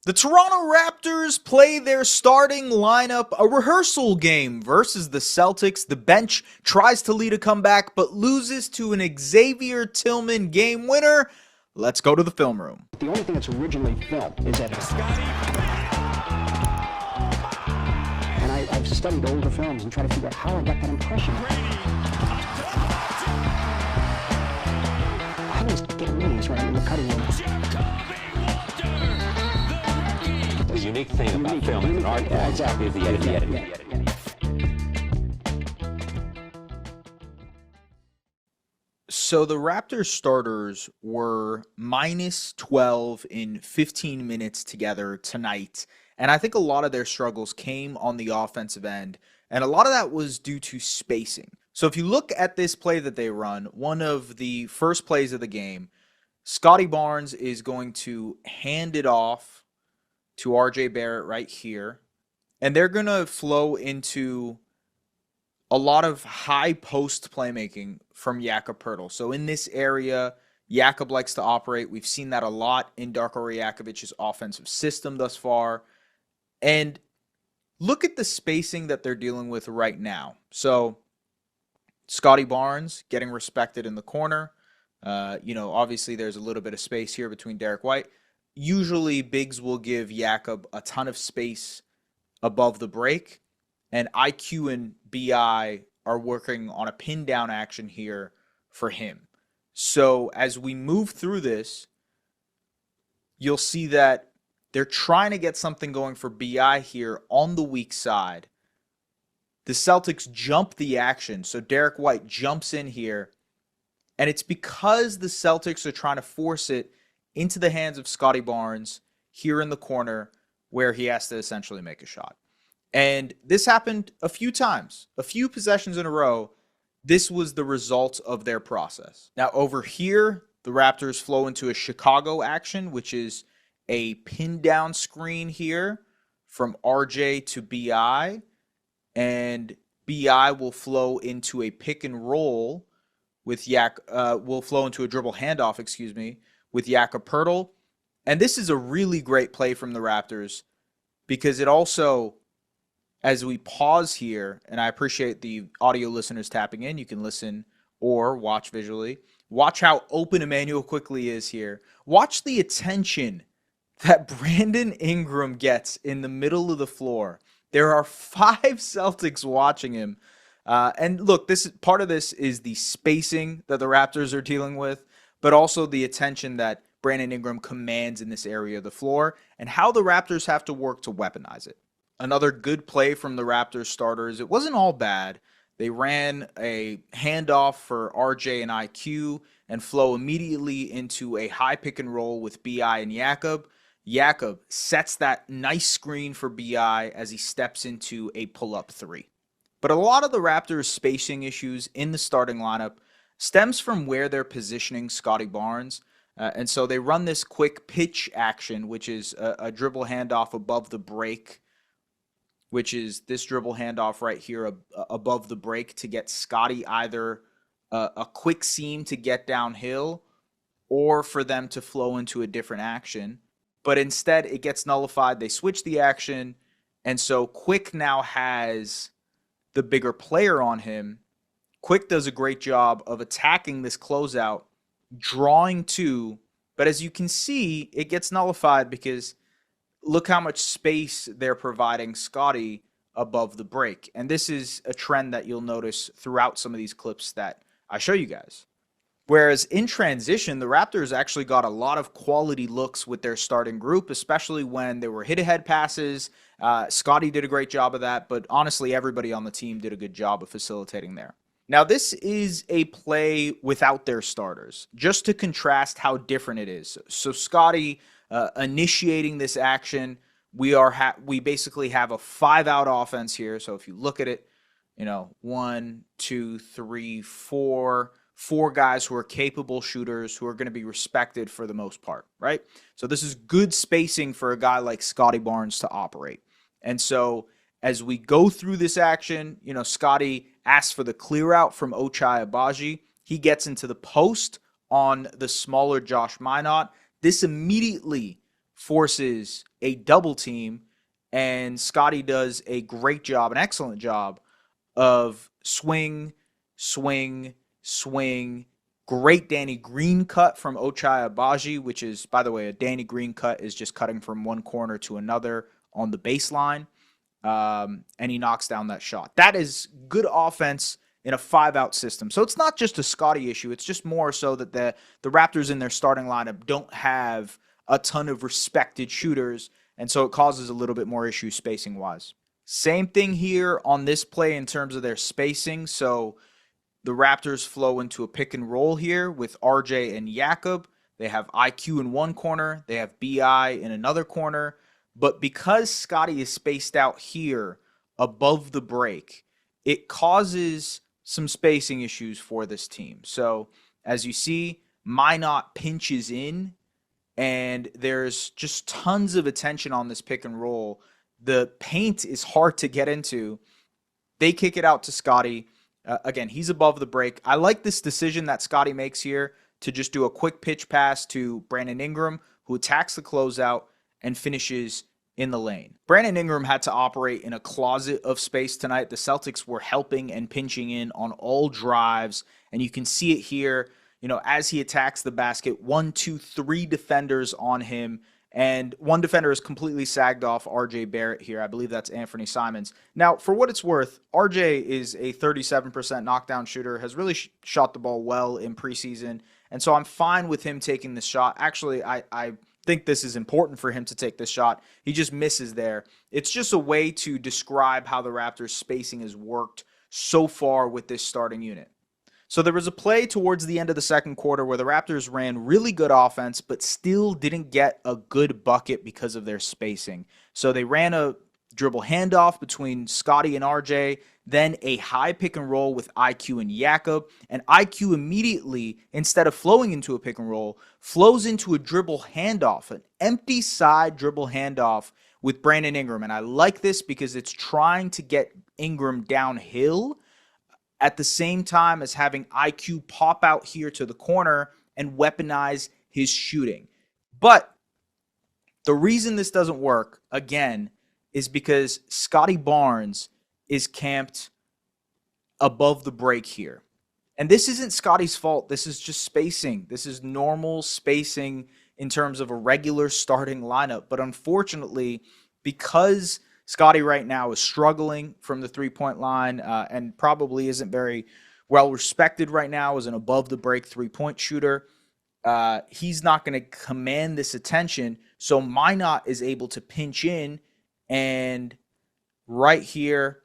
The Toronto Raptors play their starting lineup, a rehearsal game versus the Celtics. The bench tries to lead a comeback but loses to an Xavier Tillman game winner. Let's go to the film room. The only thing that's originally filmed is that Scotty. And I've studied older films and tried to figure out how I got that impression. I was getting meetings right in the cutting room. The unique thing about film is an art form exactly. is the editing. So the Raptors starters were minus 12 in 15 minutes together tonight. And I think a lot of their struggles came on the offensive end. And a lot of that was due to spacing. So if you look at this play that they run, one of the first plays of the game, Scotty Barnes is going to hand it off to RJ Barrett right here. And they're going to flow into a lot of high post playmaking from Jakob Poeltl. So in this area, Jakob likes to operate. We've seen that a lot in Darko Rajakovic's offensive system thus far. And look at the spacing that they're dealing with right now. So Scotty Barnes getting respected in the corner. Obviously there's a little bit of space here between Derrick White. Usually bigs will give Jakob a ton of space above the break. And IQ and BI are working on a pin down action here for him. So as we move through this, you'll see that they're trying to get something going for BI here on the weak side. The Celtics jump the action. So Derrick White jumps in here. And it's because the Celtics are trying to force it into the hands of Scotty Barnes here in the corner where he has to essentially make a shot. And this happened a few times, a few possessions in a row. This was the result of their process. Now over here, the Raptors flow into a Chicago action, which is a pin down screen here from RJ to BI. And BI will flow into a pick and roll with will flow into a dribble handoff, with Jakob Poeltl. And this is a really great play from the Raptors because it also, as we pause here, and I appreciate the audio listeners tapping in, you can listen or watch visually. Watch how open Emmanuel Quickley is here. Watch the attention that Brandon Ingram gets in the middle of the floor. There are 5 Celtics watching him. And look, part of this is the spacing that the Raptors are dealing with, but also the attention that Brandon Ingram commands in this area of the floor and how the Raptors have to work to weaponize it. Another good play from the Raptors starters. It wasn't all bad. They ran a handoff for RJ and IQ and flow immediately into a high pick and roll with BI and Jakob. Jakob sets that nice screen for BI as he steps into a pull-up 3. But a lot of the Raptors' spacing issues in the starting lineup stems from where they're positioning Scotty Barnes. And so they run this quick pitch action, which is a dribble handoff above the break, which is this dribble handoff right here above the break to get Scotty either a quick seam to get downhill or for them to flow into a different action. But instead, it gets nullified. They switch the action. And so Quick now has the bigger player on him. Quick does a great job of attacking this closeout, drawing two. But as you can see, it gets nullified because look how much space they're providing Scotty above the break. And this is a trend that you'll notice throughout some of these clips that I show you guys. Whereas in transition, the Raptors actually got a lot of quality looks with their starting group, especially when there were hit-ahead passes. Scotty did a great job of that, but honestly, everybody on the team did a good job of facilitating there. Now, this is a play without their starters, just to contrast how different it is. So Scotty initiating this action, we basically have a 5-out offense here. So if you look at it, 1, 2, 3, 4 guys who are capable shooters who are going to be respected for the most part, right? So this is good spacing for a guy like Scotty Barnes to operate. And so as we go through this action, Scotty asks for the clear out from Ochai Agbaji. He gets into the post on the smaller Josh Minott. This immediately forces a double team, and Scotty does a great job, an excellent job of swing, swing, swing. Great Danny Green cut from Ochai Agbaji, which is, by the way, a Danny Green cut is just cutting from one corner to another on the baseline. And he knocks down that shot. That is good offense in a 5-out system. So it's not just a Scotty issue. It's just more so that the Raptors in their starting lineup don't have a ton of respected shooters, and so it causes a little bit more issue spacing-wise. Same thing here on this play in terms of their spacing. So the Raptors flow into a pick and roll here with RJ and Jakob. They have IQ in one corner. They have BI in another corner. But because Scotty is spaced out here above the break, it causes some spacing issues for this team. So as you see, Minot pinches in, and there's just tons of attention on this pick and roll. The paint is hard to get into. They kick it out to Scotty. Again, he's above the break. I like this decision that Scotty makes here to just do a quick pitch pass to Brandon Ingram, who attacks the closeout and finishes in the lane. Brandon Ingram had to operate in a closet of space tonight. The Celtics were helping and pinching in on all drives, and you can see it here, as he attacks the basket. 1, 2, 3 defenders on him, and one defender is completely sagged off RJ Barrett here. I believe that's Anthony Simons. Now, for what it's worth, RJ is a 37% knockdown shooter, has really shot the ball well in preseason, and so I'm fine with him taking this shot. Actually, I think this is important for him to take this shot. He just misses there. It's just a way to describe how the Raptors spacing has worked so far with this starting unit. So there was a play towards the end of the second quarter where the Raptors ran really good offense, but still didn't get a good bucket because of their spacing. So they ran a dribble handoff between Scotty and RJ, then a high pick and roll with IQ and Jakob, and IQ immediately, instead of flowing into a pick and roll, flows into a dribble handoff, an empty side dribble handoff with Brandon Ingram. And I like this because it's trying to get Ingram downhill at the same time as having IQ pop out here to the corner and weaponize his shooting. But the reason this doesn't work, again, is because Scotty Barnes is camped above the break here. And this isn't Scotty's fault. This is just spacing. This is normal spacing in terms of a regular starting lineup. But unfortunately, because Scotty right now is struggling from the three-point line and probably isn't very well respected right now as an above-the-break three-point shooter, he's not going to command this attention. So Minot is able to pinch in, and right here,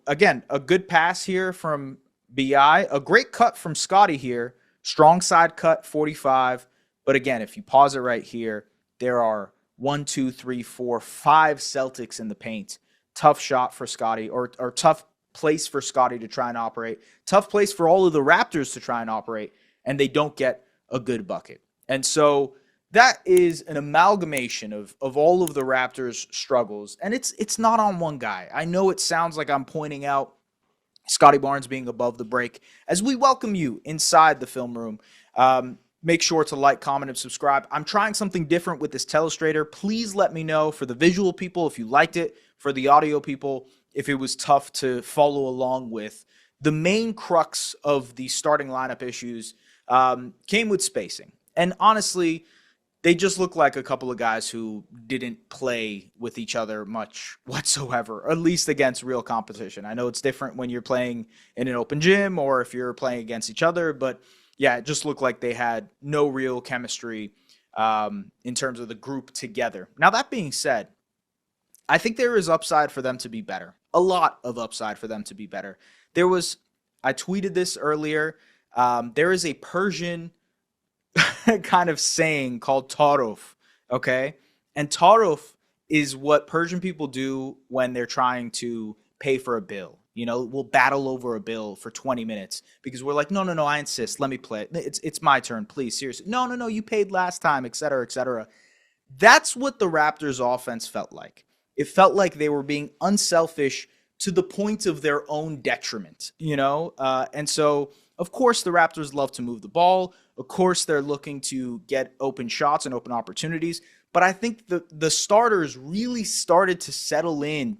again, a good pass here from BI, a great cut from Scotty here, strong side cut, 45. But again, if you pause it right here, there are 1, 2, 3, 4, 5 Celtics in the paint. Tough shot for Scotty, or tough place for Scotty to try and operate. Tough place for all of the Raptors to try and operate, and they don't get a good bucket. And so that is an amalgamation of all of the Raptors' struggles, and it's not on one guy. I know it sounds like I'm pointing out Scotty Barnes being above the break. As we welcome you inside the film room, make sure to like, comment, and subscribe. I'm trying something different with this telestrator. Please let me know, for the visual people, if you liked it. For the audio people, if it was tough to follow along with. The main crux of the starting lineup issues came with spacing. And honestly, they just look like a couple of guys who didn't play with each other much whatsoever, at least against real competition. I know it's different when you're playing in an open gym or if you're playing against each other, but yeah, it just looked like they had no real chemistry in terms of the group together. Now, that being said, I think there is upside for them to be better. A lot of upside for them to be better. I tweeted this earlier, there is a Persian kind of saying called taruf, okay? And taruf is what Persian people do when they're trying to pay for a bill. We'll battle over a bill for 20 minutes because we're like, no, I insist. Let me play it. It's my turn, please. Seriously. No, you paid last time, et cetera, et cetera. That's what the Raptors offense felt like. It felt like they were being unselfish to the point of their own detriment, And so, of course, the Raptors love to move the ball. Of course, they're looking to get open shots and open opportunities. But I think the starters really started to settle in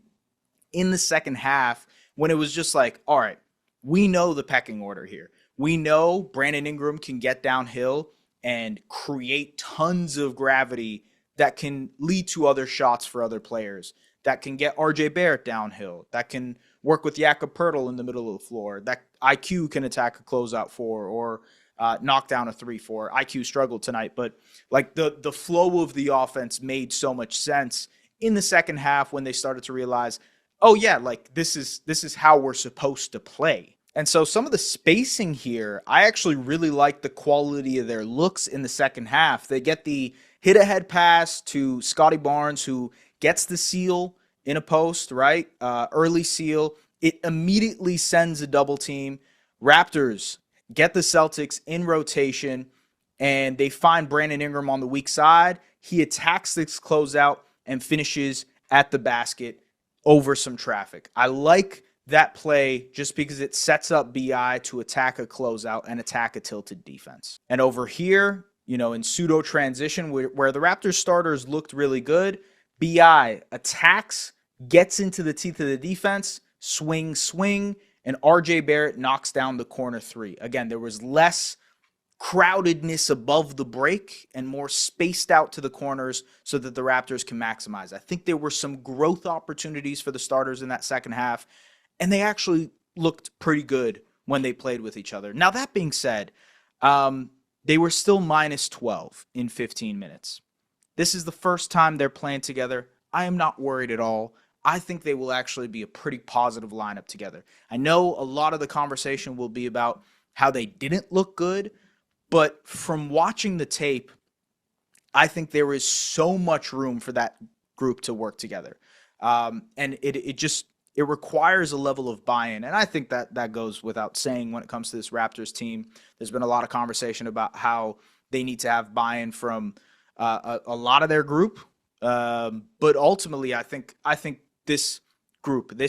the second half when it was just like, all right, we know the pecking order here. We know Brandon Ingram can get downhill and create tons of gravity that can lead to other shots for other players, that can get RJ Barrett downhill, that can work with Jakob Pertl in the middle of the floor, that IQ can attack a closeout for, or knock down a 3-4. IQ struggled tonight, but like the flow of the offense made so much sense in the second half when they started to realize, oh yeah, like this is how we're supposed to play. And so some of the spacing here, I actually really like the quality of their looks in the second half. They get the hit ahead pass to Scotty Barnes, who gets the seal in a post, right? Early seal. It immediately sends a double team. Raptors get the Celtics in rotation, and they find Brandon Ingram on the weak side. He attacks this closeout and finishes at the basket over some traffic. I like that play just because it sets up BI to attack a closeout and attack a tilted defense. And over here, in pseudo transition where the Raptors starters looked really good, BI attacks, gets into the teeth of the defense, swing, and RJ Barrett knocks down the corner three. Again, there was less crowdedness above the break and more spaced out to the corners so that the Raptors can maximize. I think there were some growth opportunities for the starters in that second half, and they actually looked pretty good when they played with each other. Now, that being said, they were still minus 12 in 15 minutes. This is the first time they're playing together. I am not worried at all. I think they will actually be a pretty positive lineup together. I know a lot of the conversation will be about how they didn't look good, but from watching the tape, I think there is so much room for that group to work together. And it requires a level of buy-in. And I think that goes without saying when it comes to this Raptors team. There's been a lot of conversation about how they need to have buy-in from a lot of their group. But ultimately, I think this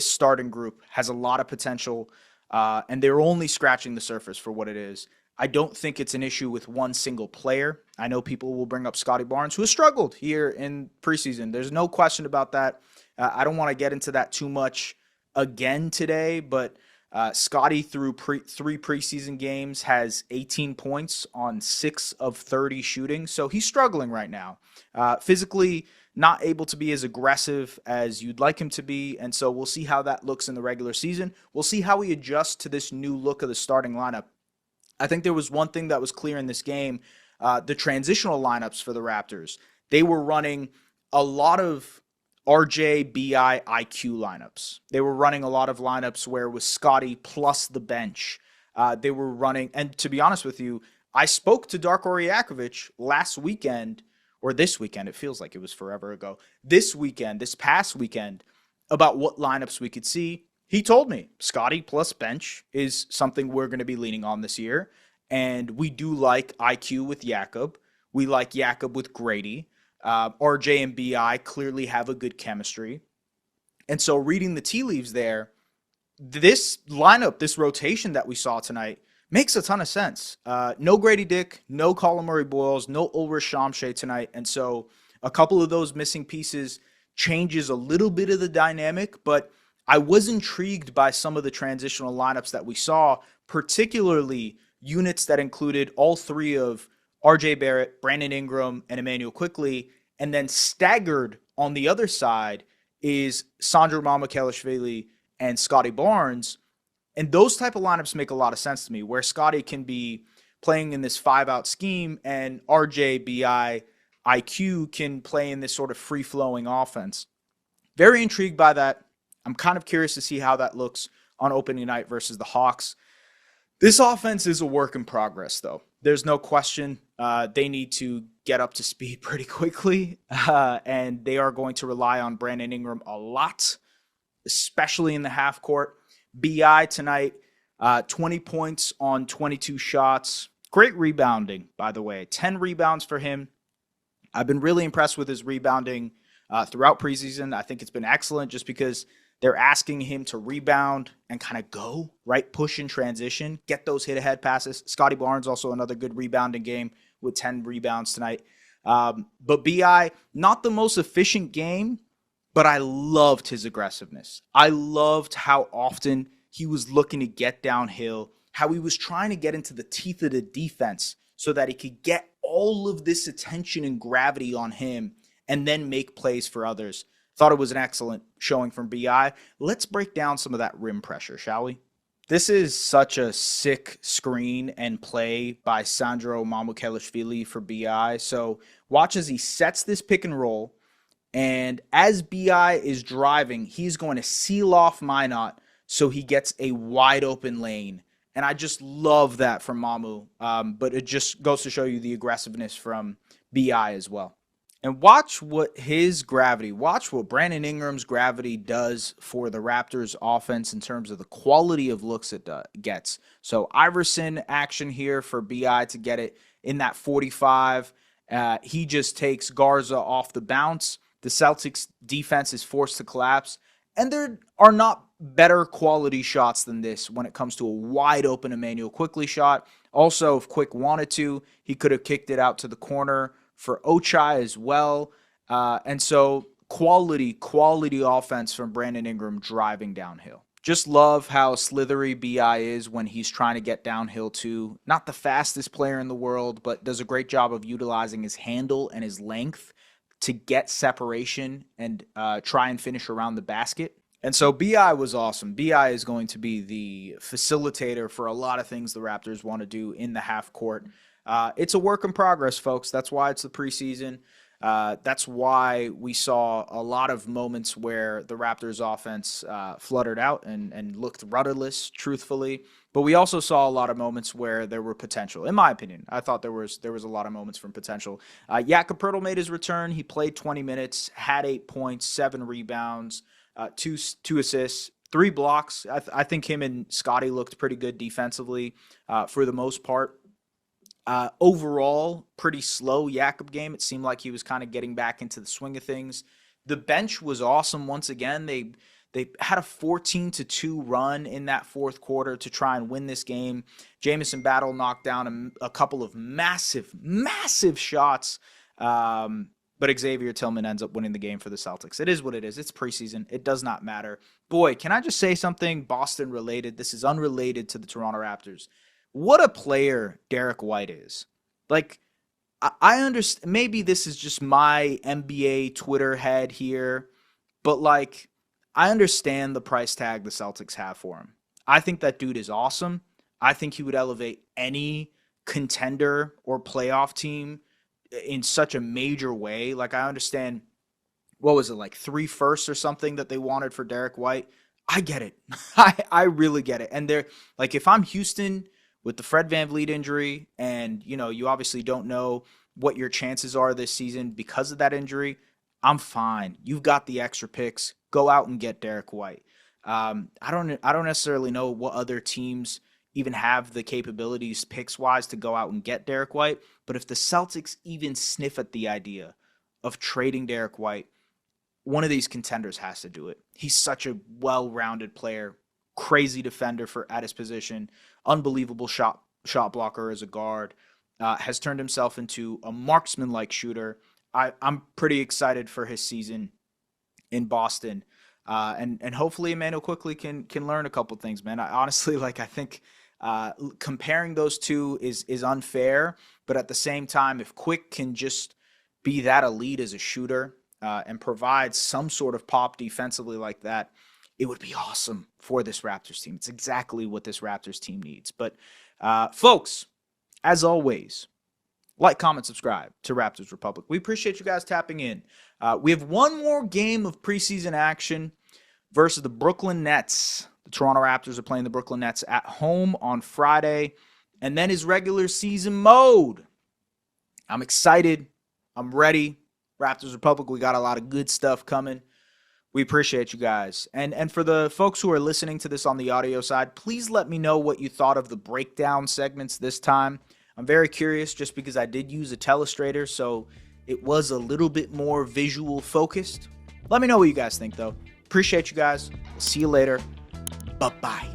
starting group has a lot of potential, and they're only scratching the surface for what it is. I don't think it's an issue with one single player. I know people will bring up Scotty Barnes, who has struggled here in preseason. There's no question about that. I don't want to get into that too much again today, but Scotty through three preseason games has 18 points on 6 of 30 shooting. So he's struggling right now. Physically not able to be as aggressive as you'd like him to be. And so we'll see how that looks in the regular season. We'll see how he adjusts to this new look of the starting lineup. I think there was one thing that was clear in this game, the transitional lineups for the Raptors. They were running a lot of RJ, BI, IQ lineups. They were running a lot of lineups where it was Scotty plus the bench. They were running, and to be honest with you, I spoke to Darko Rajakovic last weekend, or this weekend, it feels like it was forever ago, this past weekend, about what lineups we could see. He told me Scotty plus bench is something we're going to be leaning on this year. And we do like IQ with Jakob. We like Jakob with Grady. RJ and BI clearly have a good chemistry. And so reading the tea leaves there, this lineup, this rotation that we saw tonight makes a ton of sense. No Grady Dick, no Colin Murray-Boyles, no Ulrich Shamshay tonight. And so a couple of those missing pieces changes a little bit of the dynamic, but I was intrigued by some of the transitional lineups that we saw, particularly units that included all three of RJ Barrett, Brandon Ingram, and Emmanuel Quickley, and then staggered on the other side is Sandro Mamukelashvili and Scotty Barnes. And those type of lineups make a lot of sense to me, where Scotty can be playing in this 5-out scheme and RJ, BI, IQ can play in this sort of free-flowing offense. Very intrigued by that. I'm kind of curious to see how that looks on opening night versus the Hawks. This offense is a work in progress, though. There's no question. They need to get up to speed pretty quickly, and they are going to rely on Brandon Ingram a lot, especially in the half court. BI tonight, 20 points on 22 shots. Great rebounding, by the way. 10 rebounds for him. I've been really impressed with his rebounding throughout preseason. I think it's been excellent just because they're asking him to rebound and kind of go, right? Push in transition, get those hit-ahead passes. Scotty Barnes also another good rebounding game with 10 rebounds tonight. But BI, not the most efficient game, but I loved his aggressiveness. I loved how often he was looking to get downhill, how he was trying to get into the teeth of the defense so that he could get all of this attention and gravity on him and then make plays for others. Thought it was an excellent showing from BI. Let's break down some of that rim pressure, shall we? This is such a sick screen and play by Sandro Mamukelashvili for BI. So watch as he sets this pick and roll. And as BI is driving, he's going to seal off Minot so he gets a wide open lane. And I just love that from Mamu. But it just goes to show you the aggressiveness from BI as well. And watch what Brandon Ingram's gravity does for the Raptors offense in terms of the quality of looks it gets. So Iverson action here for BI to get it in that 45. He just takes Garza off the bounce. The Celtics defense is forced to collapse. And there are not better quality shots than this when it comes to a wide open Emmanuel Quickley shot. Also, if Quick wanted to, he could have kicked it out to the corner for Ochai as well. And so quality offense from Brandon Ingram driving downhill. Just love how slithery BI is when he's trying to get downhill too. Not the fastest player in the world, but does a great job of utilizing his handle and his length to get separation and try and finish around the basket. And so BI was awesome. BI is going to be the facilitator for a lot of things the Raptors want to do in the half court. It's a work in progress, folks. That's why it's the preseason. That's why we saw a lot of moments where the Raptors offense fluttered out and looked rudderless, truthfully. But we also saw a lot of moments where there were potential. In my opinion, I thought there was a lot of moments from potential. Jakob Poeltl made his return. He played 20 minutes, had 8 points, 7 rebounds, two assists, 3 blocks. I think him and Scotty looked pretty good defensively for the most part. Overall, pretty slow Jakob game. It seemed like he was kind of getting back into the swing of things. The bench was awesome once again. They had a 14-2 run in that fourth quarter to try and win this game. Jamison Battle knocked down a couple of massive shots. But Xavier Tillman ends up winning the game for the Celtics. It is what it is. It's preseason. It does not matter. Boy, can I just say something Boston related? This is unrelated to the Toronto Raptors. What a player Derrick White is. Like, I understand, maybe this is just my NBA Twitter head here, but like, I understand the price tag the Celtics have for him. I think that dude is awesome. I think he would elevate any contender or playoff team in such a major way. Like, I understand, what was it, like 3 firsts or something that they wanted for Derrick White? I get it. I really get it. And they're like, if I'm Houston with the Fred VanVleet injury, and you obviously don't know what your chances are this season because of that injury, I'm fine. You've got the extra picks. Go out and get Derrick White. I don't necessarily know what other teams even have the capabilities picks-wise to go out and get Derrick White, but if the Celtics even sniff at the idea of trading Derrick White, one of these contenders has to do it. He's such a well-rounded player, crazy defender at his position, unbelievable shot blocker as a guard, has turned himself into a marksman-like shooter. I'm pretty excited for his season in Boston, and hopefully Emmanuel Quickley can learn a couple things, man. I think comparing those two is unfair, but at the same time, if Quick can just be that elite as a shooter and provide some sort of pop defensively like that, it would be awesome for this Raptors team. It's exactly what this Raptors team needs. But folks, as always, like, comment, subscribe to Raptors Republic. We appreciate you guys tapping in. We have one more game of preseason action versus the Brooklyn Nets. The Toronto Raptors are playing the Brooklyn Nets at home on Friday. And then is regular season mode. I'm excited. I'm ready. Raptors Republic, we got a lot of good stuff coming. We appreciate you guys. And for the folks who are listening to this on the audio side, please let me know what you thought of the breakdown segments this time. I'm very curious just because I did use a telestrator, so it was a little bit more visual focused. Let me know what you guys think, though. Appreciate you guys. We'll see you later. Bye-bye.